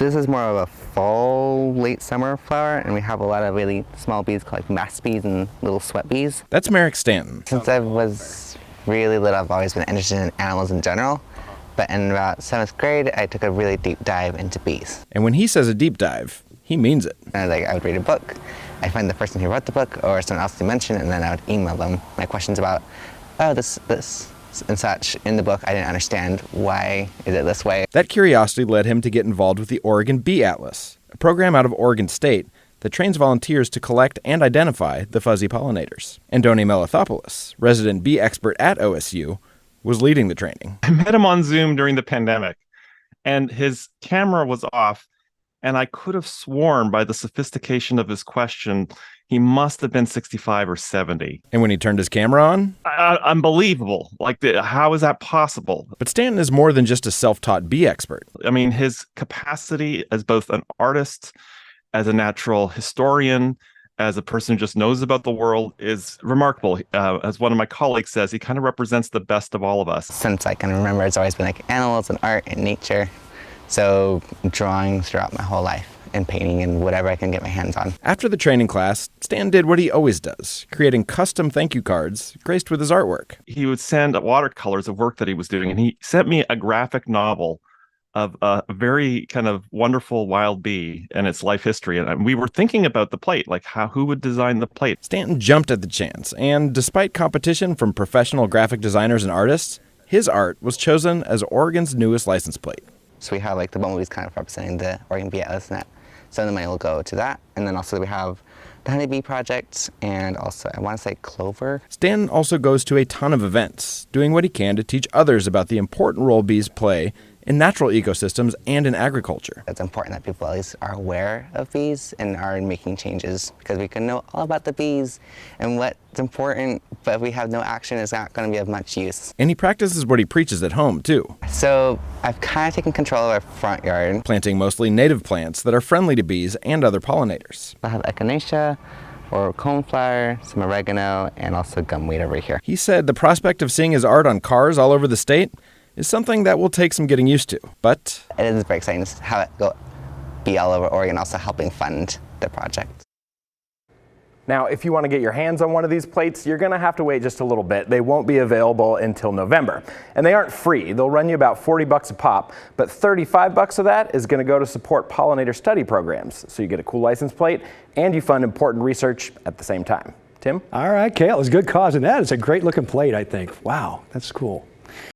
This is more of a fall, late summer flower, and we have a lot of really small bees called like mass bees and little sweat bees. That's Marek Stanton. Since I was really little, I've always been interested in animals in general. But in about 7th grade, I took a really deep dive into bees. And when he says a deep dive, he means it. And I would read a book, I'd find the person who wrote the book or someone else to mention, and then I would email them my questions about, oh, this, and such. In the book, I didn't understand why is it this way. That curiosity led him to get involved with the Oregon Bee Atlas, a program out of Oregon State that trains volunteers to collect and identify the fuzzy pollinators. Andoni Melithopoulos, resident bee expert at OSU, was leading the training. I met him on Zoom during the pandemic, and his camera was off, and I could have sworn by the sophistication of his question, he must have been 65 or 70. And when he turned his camera on? Unbelievable. How is that possible? But Stanton is more than just a self-taught bee expert. I mean, his capacity as both an artist, as a natural historian, as a person who just knows about the world is remarkable. As one of my colleagues says, he kind of represents the best of all of us. Since I can remember, it's always been like animals and art and nature. So drawing throughout my whole life and painting and whatever I can get my hands on. After the training class, Stan did what he always does, creating custom thank you cards graced with his artwork. He would send watercolors of work that he was doing, and he sent me a graphic novel of a very kind of wonderful wild bee and its life history. And we were thinking about the plate, like who would design the plate. Stanton jumped at the chance, and despite competition from professional graphic designers and artists, his art was chosen as Oregon's newest license plate. So we have like the bumblebees kind of representing the Oregon Bee Atlas, and some of the money will go to that. And then also we have the Honeybee Project, and also I want to say clover. Stanton also goes to a ton of events, doing what he can to teach others about the important role bees play in natural ecosystems and in agriculture. It's important that people at least are aware of bees and are making changes, because we can know all about the bees and what's important, but if we have no action, it's not going to be of much use. And he practices what he preaches at home, too. So I've kind of taken control of our front yard. Planting mostly native plants that are friendly to bees and other pollinators. I have echinacea, or coneflower, some oregano, and also gumweed over here. He said the prospect of seeing his art on cars all over the state is something that will take some getting used to, but it is very exciting to have it be all over Oregon, also helping fund the project. Now, if you want to get your hands on one of these plates, you're going to have to wait just a little bit. They won't be available until November. And they aren't free. They'll run you about 40 bucks a pop, but 35 bucks of that is going to go to support pollinator study programs. So you get a cool license plate and you fund important research at the same time. Tim? All right, Kale, it's a good cause, and that is a great looking plate, I think. Wow, that's cool.